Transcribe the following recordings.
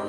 Hello,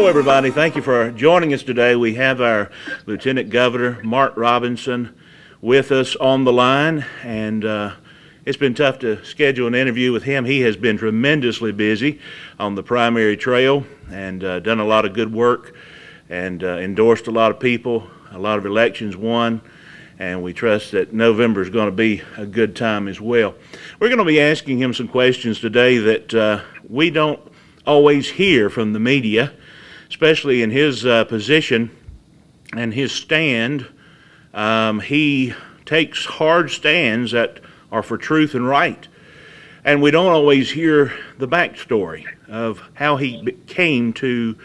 everybody. Thank you for joining us today. We have our Lieutenant Governor, Mark Robinson, with us on the line, and it's been tough to schedule an interview with him. He has been tremendously busy on the primary trail and done a lot of good work and endorsed a lot of people, a lot of elections won, and we trust that November is going to be a good time as well. We're going to be asking him some questions today that we don't always hear from the media, especially in his position and his stand. He takes hard stands that are for truth and right. And we don't always hear the backstory of how he came to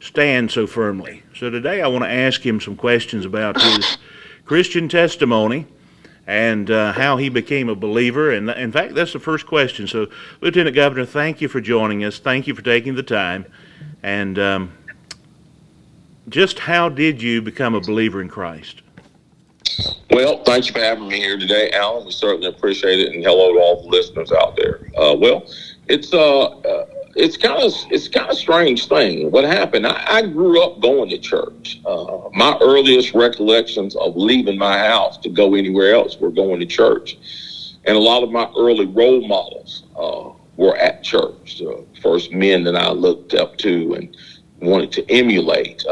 stand so firmly. So today I want to ask him some questions about his Christian testimony and how he became a believer. And in fact, that's the first question. So, Lieutenant Governor, thank you for joining us. Thank you for taking the time. And just how did you become a believer in Christ? Well, thank you for having me here today, Alan. We certainly appreciate it, and hello to all the listeners out there. It's kind of strange thing. What happened? I grew up going to church. My earliest recollections of leaving my house to go anywhere else were going to church, and a lot of my early role models were at church. The first men that I looked up to and wanted to emulate.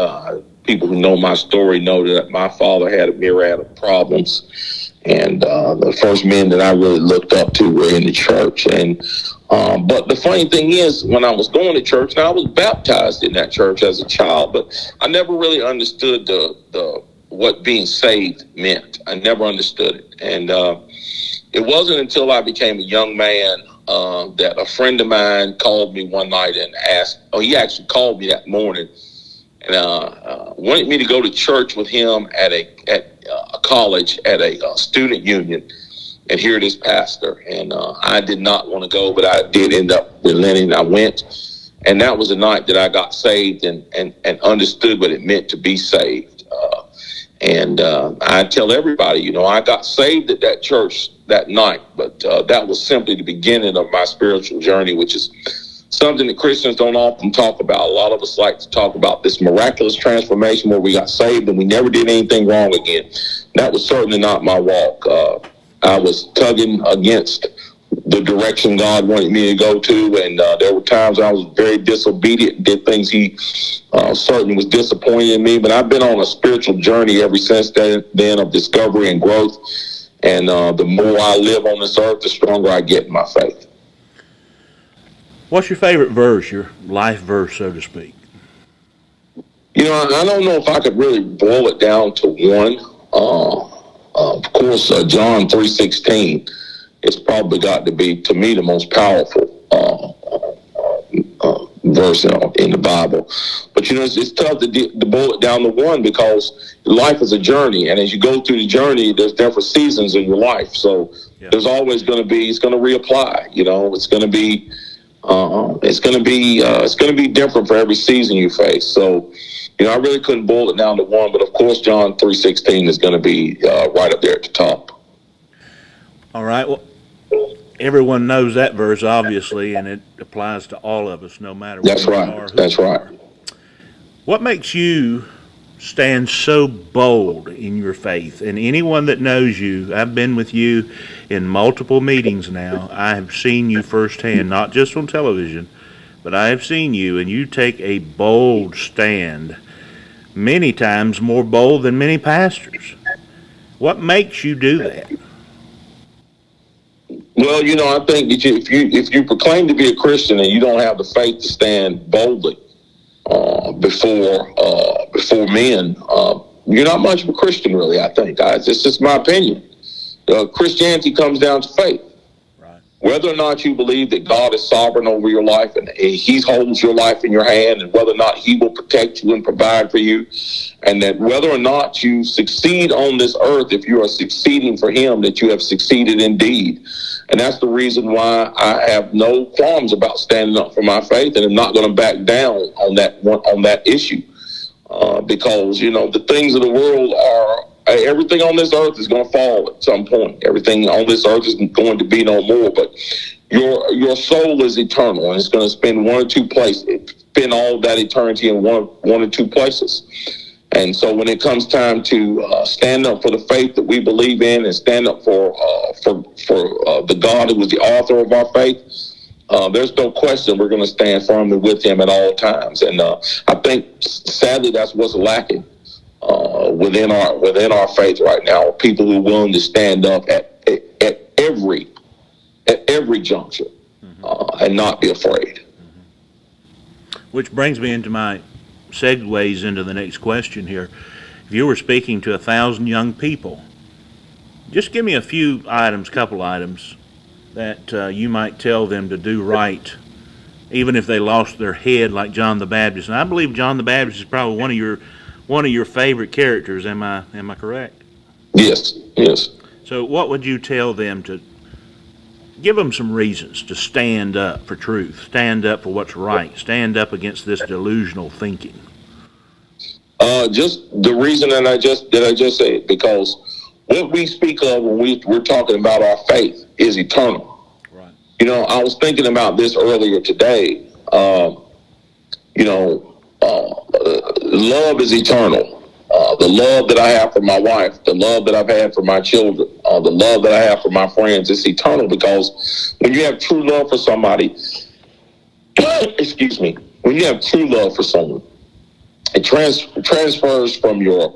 People who know my story know that my father had a myriad of problems, and the first men that I really looked up to were in the church. And but the funny thing is, when I was going to church, and I was baptized in that church as a child, but I never really understood the what being saved meant. I never understood it, and it wasn't until I became a young man that a friend of mine called me one night and asked, he actually called me that morning and wanted me to go to church with him at a college at a student union and hear this pastor. And I did not want to go, but I did end up relenting. I went, and that was the night that I got saved and understood what it meant to be saved. I tell everybody, I got saved at that church that night, but that was simply the beginning of my spiritual journey, which is something that Christians don't often talk about. A lot of us like to talk about this miraculous transformation where we got saved and we never did anything wrong again. That was certainly not my walk. I was tugging against the direction God wanted me to go to, and there were times I was very disobedient and did things he certainly was disappointed in me. But I've been on a spiritual journey ever since then of discovery and growth, and the more I live on this earth, the stronger I get in my faith. What's your favorite verse, your life verse, so to speak? I don't know if I could really boil it down to one. Of course, John 3:16. It's probably got to be, to me, the most powerful verse in the Bible. But, it's tough to boil it down to one because life is a journey. And as you go through the journey, there's different seasons in your life. So there's always going to be, it's going to reapply. It's going to be different for every season you face. So, I really couldn't boil it down to one. But, of course, John 3:16 is going to be right up there at the top. All right. Well, everyone knows that verse, obviously, and it applies to all of us, no matter where we are. That's right. What makes you stand so bold in your faith? And anyone that knows you, I've been with you in multiple meetings now. I have seen you firsthand, not just on television, but I have seen you, and you take a bold stand, many times more bold than many pastors. What makes you do that? Well, I think that if you proclaim to be a Christian and you don't have the faith to stand boldly before men, you're not much of a Christian, really. I think it's just my opinion. Christianity comes down to faith. Whether or not you believe that God is sovereign over your life and he holds your life in your hand, and whether or not he will protect you and provide for you, and that whether or not you succeed on this earth, if you are succeeding for him, that you have succeeded indeed. And that's the reason why I have no qualms about standing up for my faith, and I'm not going to back down on that issue. Because, the things of the world are, everything on this earth is going to fall at some point. Everything on this earth is going to be no more. But your soul is eternal, and it's going to spend spend all that eternity in one or two places. And so when it comes time to stand up for the faith that we believe in, and stand up for the God who is the author of our faith, there's no question we're going to stand firmly with him at all times. And I think, sadly, that's what's lacking within our faith right now. People who are willing to stand up at every juncture and not be afraid. Which brings me into my segues into the next question here. If you were speaking to 1,000 young people, just give me a couple items that you might tell them to do right, even if they lost their head like John the Baptist. And I believe John the Baptist is probably one of your favorite characters. Am I correct? Yes. So what would you tell them to give them some reasons to stand up for truth, stand up for what's right, stand up against this delusional thinking? Just the reason that I just said, because what we speak of when we're talking about our faith is eternal. Right. I was thinking about this earlier today. Love is eternal. The love that I have for my wife, the love that I've had for my children, the love that I have for my friends, it's eternal, because when you have true love for somebody, excuse me, when you have true love for someone, it transfers from your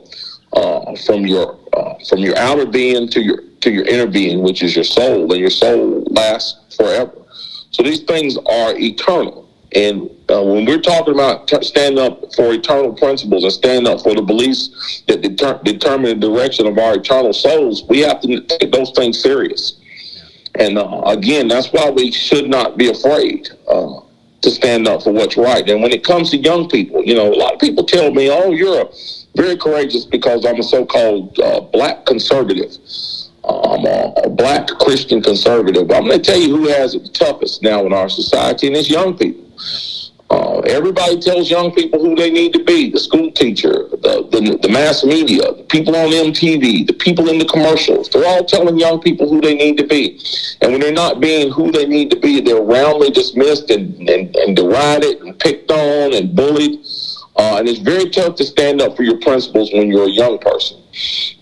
outer being to your inner being, which is your soul, and your soul lasts forever. So these things are eternal. And when we're talking about standing up for eternal principles and standing up for the beliefs that determine the direction of our eternal souls, we have to take those things serious. And again, that's why we should not be afraid to stand up for what's right. And when it comes to young people, a lot of people tell me, "Oh, you're very courageous because I'm a so-called black conservative. I'm a black Christian conservative." I'm going to tell you who has it the toughest now in our society, and it's young people. Everybody tells young people who they need to be: the school teacher, the mass media, the people on MTV, the people in the commercials. They're all telling young people who they need to be. And when they're not being who they need to be, they're roundly dismissed and derided and picked on and bullied. And it's very tough to stand up for your principles when you're a young person.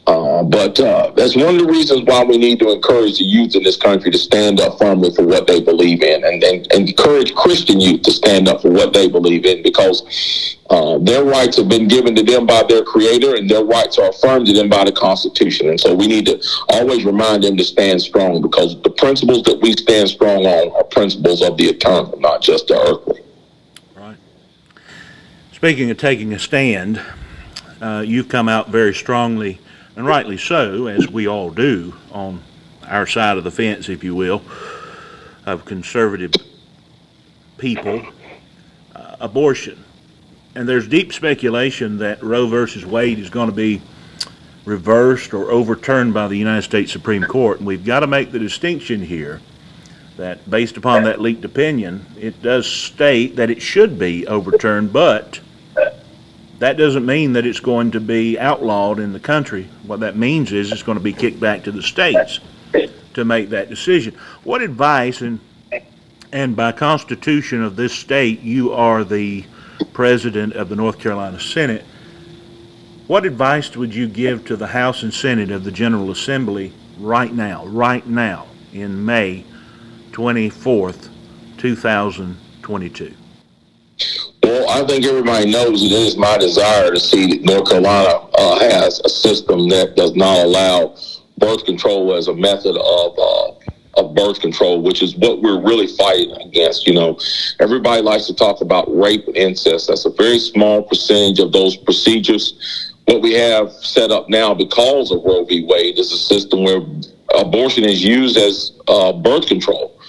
But that's one of the reasons why we need to encourage the youth in this country to stand up firmly for what they believe in, and encourage Christian youth to stand up for what they believe in, because their rights have been given to them by their Creator, and their rights are affirmed to them by the Constitution. And so we need to always remind them to stand strong, because the principles that we stand strong on are principles of the eternal, not just the earthly. Right. Speaking of taking a stand, you've come out very strongly, and rightly so, as we all do, on our side of the fence, if you will, of conservative people, abortion. And there's deep speculation that Roe versus Wade is going to be reversed or overturned by the United States Supreme Court. And we've got to make the distinction here that, based upon that leaked opinion, it does state that it should be overturned, but that doesn't mean that it's going to be outlawed in the country. What that means is it's going to be kicked back to the states to make that decision. What advice, and by constitution of this state, you are the president of the North Carolina Senate, what advice would you give to the House and Senate of the General Assembly right now, in May 24th, 2022? Well, I think everybody knows it is my desire to see that North Carolina has a system that does not allow birth control as a method of of birth control, which is what we're really fighting against. Everybody likes to talk about rape and incest. That's a very small percentage of those procedures. What we have set up now because of Roe v. Wade is a system where abortion is used as birth control.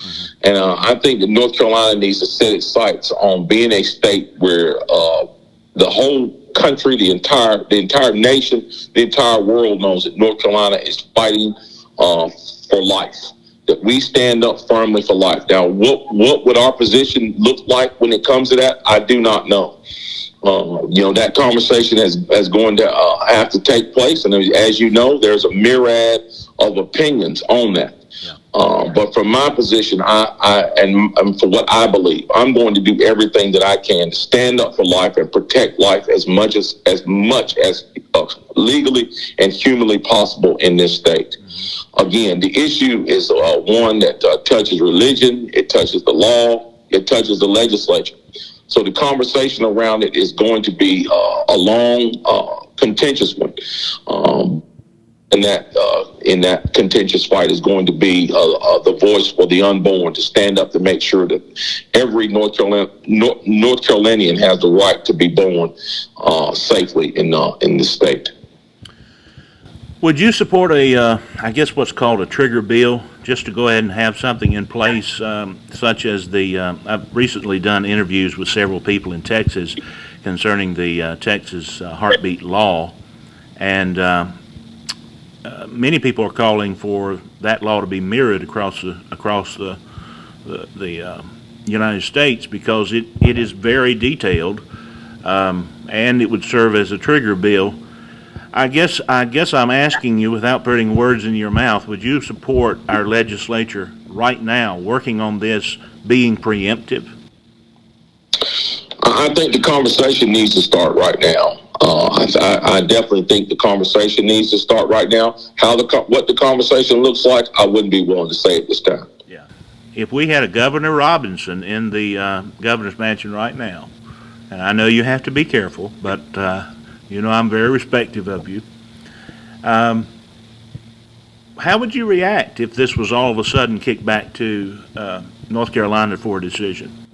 And I think that North Carolina needs to set its sights on being a state where the whole country, the entire nation, the entire world knows that North Carolina is fighting for life. That we stand up firmly for life. Now, what would our position look like when it comes to that? I do not know. That conversation is going to have to take place, and as you know, there's a myriad of opinions on that. But from my position, and for what I believe, I'm going to do everything that I can to stand up for life and protect life as much as legally and humanly possible in this state. Again, the issue is one that touches religion, it touches the law, it touches the legislature. So the conversation around it is going to be a long, contentious one. In that contentious fight is going to be the voice for the unborn to stand up to make sure that every North Carolinian has the right to be born safely in this state. Would you support I guess what's called a trigger bill, just to go ahead and have something in place, such as I've recently done interviews with several people in Texas concerning the Texas heartbeat law, and many people are calling for that law to be mirrored across the United States because it is very detailed, and it would serve as a trigger bill. I guess I'm asking you, without putting words in your mouth, would you support our legislature right now working on this being preemptive? I think the conversation needs to start right now. I definitely think the conversation needs to start right now. What the conversation looks like, I wouldn't be willing to say at this time. Yeah. If we had a Governor Robinson in the governor's mansion right now, and I know you have to be careful, but I'm very respectful of you. How would you react if this was all of a sudden kicked back to North Carolina for a decision?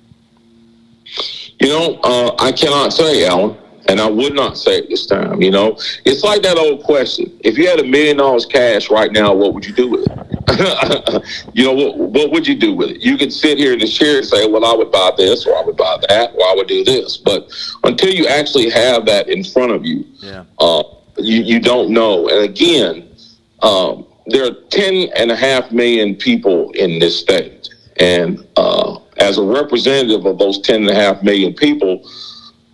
I cannot say, Alan, and I would not say it this time. It's like that old question. If you had $1 million cash right now, what would you do with it? What would you do with it? You could sit here in the chair and say, well, I would buy this, or I would buy that, or I would do this. But until you actually have that in front of you, you don't know. And again, there are 10.5 million people in this state. And as a representative of those 10.5 million people,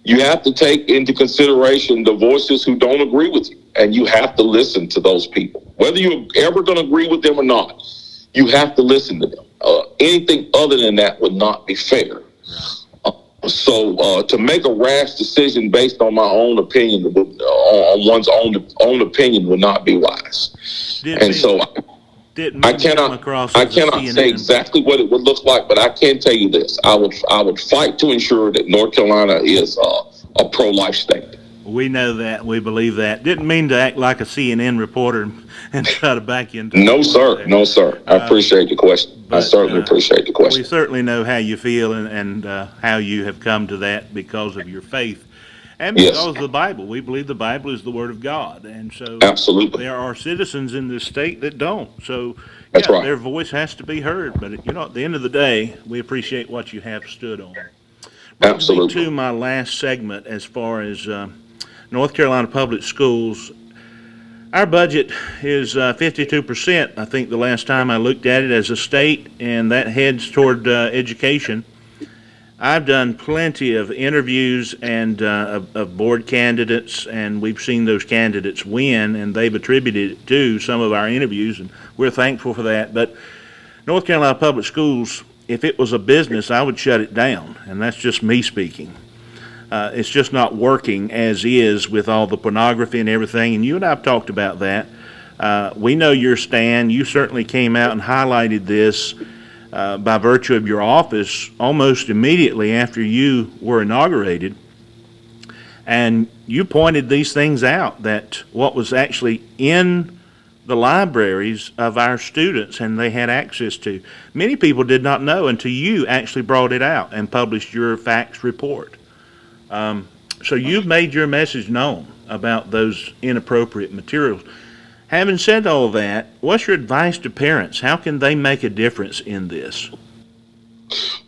you have to take into consideration the voices who don't agree with you. And you have to listen to those people. Whether you're ever going to agree with them or not, you have to listen to them. Anything other than that would not be fair. So to make a rash decision based on my own opinion, on one's own opinion, would not be wise. I cannot say exactly what it would look like, but I can tell you this: I would fight to ensure that North Carolina is a pro-life state. We know that. We believe that. Didn't mean to act like a CNN reporter and try to back into No, sir. No, sir. I appreciate the question. I certainly appreciate the question. We certainly know how you feel and how you have come to that because of your faith and because of the Bible. We believe the Bible is the Word of God. And so absolutely, there are citizens in this state that don't. So that's right. Their voice has to be heard. But, at the end of the day, we appreciate what you have stood on. Absolutely. To my last segment, as far as North Carolina Public Schools, our budget is 52%, I think the last time I looked at it as a state, and that heads toward education. I've done plenty of interviews and of board candidates, and we've seen those candidates win, and they've attributed it to some of our interviews, and we're thankful for that. But North Carolina Public Schools, if it was a business, I would shut it down, and that's just me speaking. It's just not working as is with all the pornography and everything, and you and I have talked about that. We know your stand. You certainly came out and highlighted this by virtue of your office almost immediately after you were inaugurated, and you pointed these things out, that what was actually in the libraries of our students and they had access to. Many people did not know until you actually brought it out and published your facts report. So you've made your message known about those inappropriate materials. Having said all that, what's your advice to parents? How can they make a difference in this?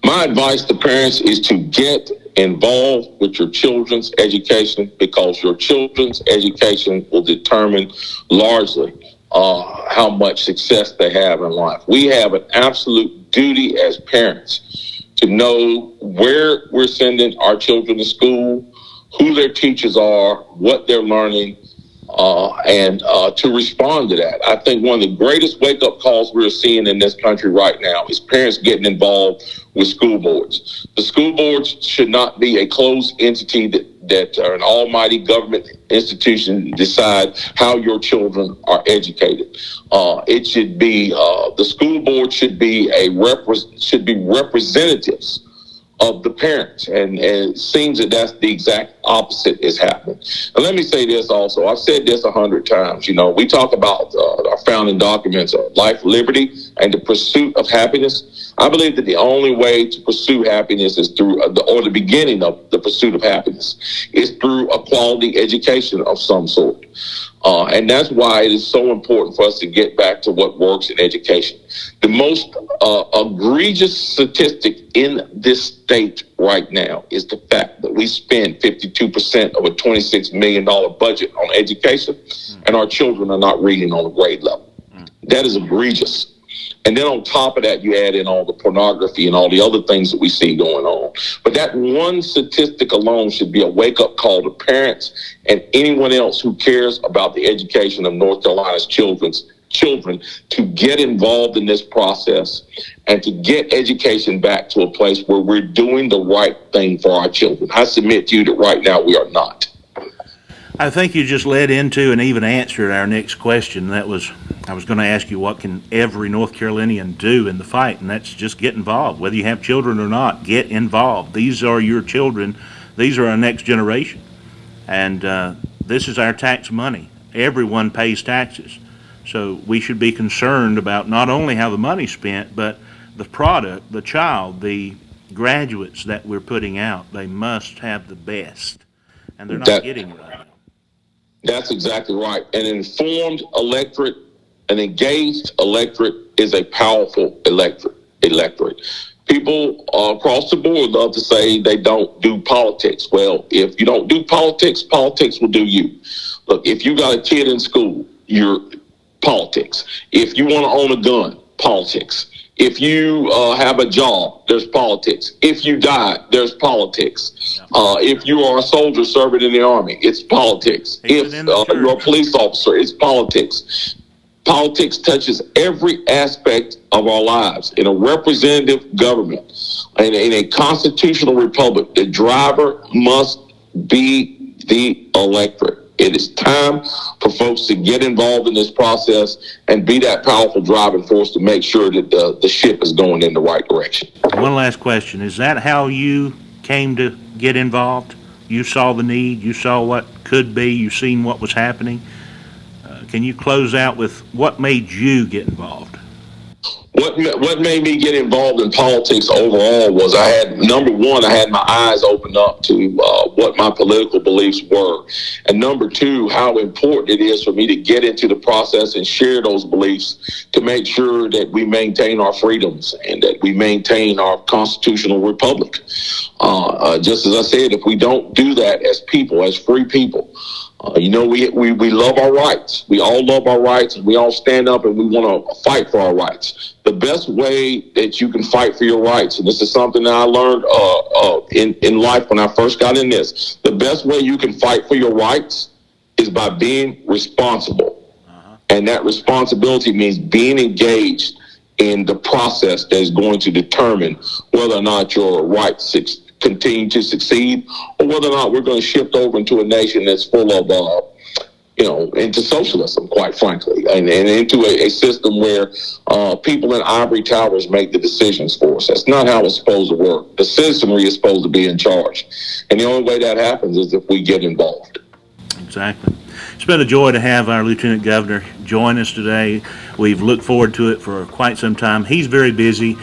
My advice to parents is to get involved with your children's education, because your children's education will determine largely how much success they have in life. We have an absolute duty as parents to know where we're sending our children to school, who their teachers are, what they're learning, and to respond to that. I think one of the greatest wake-up calls we're seeing in this country right now is parents getting involved with school boards. The school boards should not be a closed entity that an almighty government institution decide how your children are educated. It should be the school board should be representatives of the parents, and it seems that that's the exact opposite is happening. And let me say this also. I've said this 100 times. You know, we talk about our founding documents of life, liberty, and the pursuit of happiness. I believe that the only way to pursue happiness is through, or the beginning of the pursuit of happiness is through a quality education of some sort. And that's why it is so important for us to get back to what works in education. The most egregious statistic in this state right now is the fact that we spend 52% of a $26 million budget on education, and our children are not reading on a grade level. That is egregious. And then on top of that, you add in all the pornography and all the other things that we see going on. But that one statistic alone should be a wake-up call to parents and anyone else who cares about the education of North Carolina's children to get involved in this process and to get education back to a place where we're doing the right thing for our children. I submit to you that right now we are not. I think you just led into and even answered our next question. That was, I was going to ask you, what can every North Carolinian do in the fight? And that's just get involved. Whether you have children or not, get involved. These are your children. These are our next generation. And this is our tax money. Everyone pays taxes. So we should be concerned about not only how the money's spent, but the product, the child, the graduates that we're putting out. They must have the best. And they're not getting it right now. That's exactly right. An informed electorate, an engaged electorate is a powerful electorate. People across the board love to say they don't do politics. Well, if you don't do politics, politics will do you. Look, if you got a kid in school, you're politics. If you want to own a gun, politics. If you have a job, there's politics. If you die, there's politics. If you are a soldier serving in the army, it's politics. If you're a police officer, it's politics. Politics touches every aspect of our lives. In a representative government, in a constitutional republic, the driver must be the electorate. It is time for folks to get involved in this process and be that powerful driving force to make sure that the ship is going in the right direction. One last question. Is that how you came to get involved? You saw the need, you saw what could be, you seen what was happening. Can you close out with what made you get involved? What made me get involved in politics overall was I had my eyes opened up to what my political beliefs were. And number two, how important it is for me to get into the process and share those beliefs to make sure that we maintain our freedoms and that we maintain our constitutional republic. Just as I said, if we don't do that as people, as free people, we love our rights. We all love our rights. We all stand up and we want to fight for our rights. The best way that you can fight for your rights, and this is something that I learned in life when I first got in this, the best way you can fight for your rights is by being responsible. And that responsibility means being engaged in the process that is going to determine whether or not your rights continue to succeed, or whether or not we're going to shift over into a nation that's full of, into socialism, quite frankly, and into a system where people in ivory towers make the decisions for us. That's not how it's supposed to work. The citizenry is supposed to be in charge. And the only way that happens is if we get involved. Exactly. It's been a joy to have our Lieutenant Governor join us today. We've looked forward to it for quite some time. He's very busy.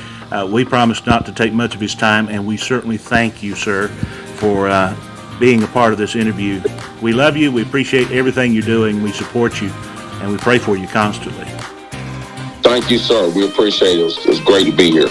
We promised not to take much of his time, and we certainly thank you, sir, for being a part of this interview. We love you. We appreciate everything you're doing. We support you, and we pray for you constantly. Thank you, sir. We appreciate it. It's great to be here.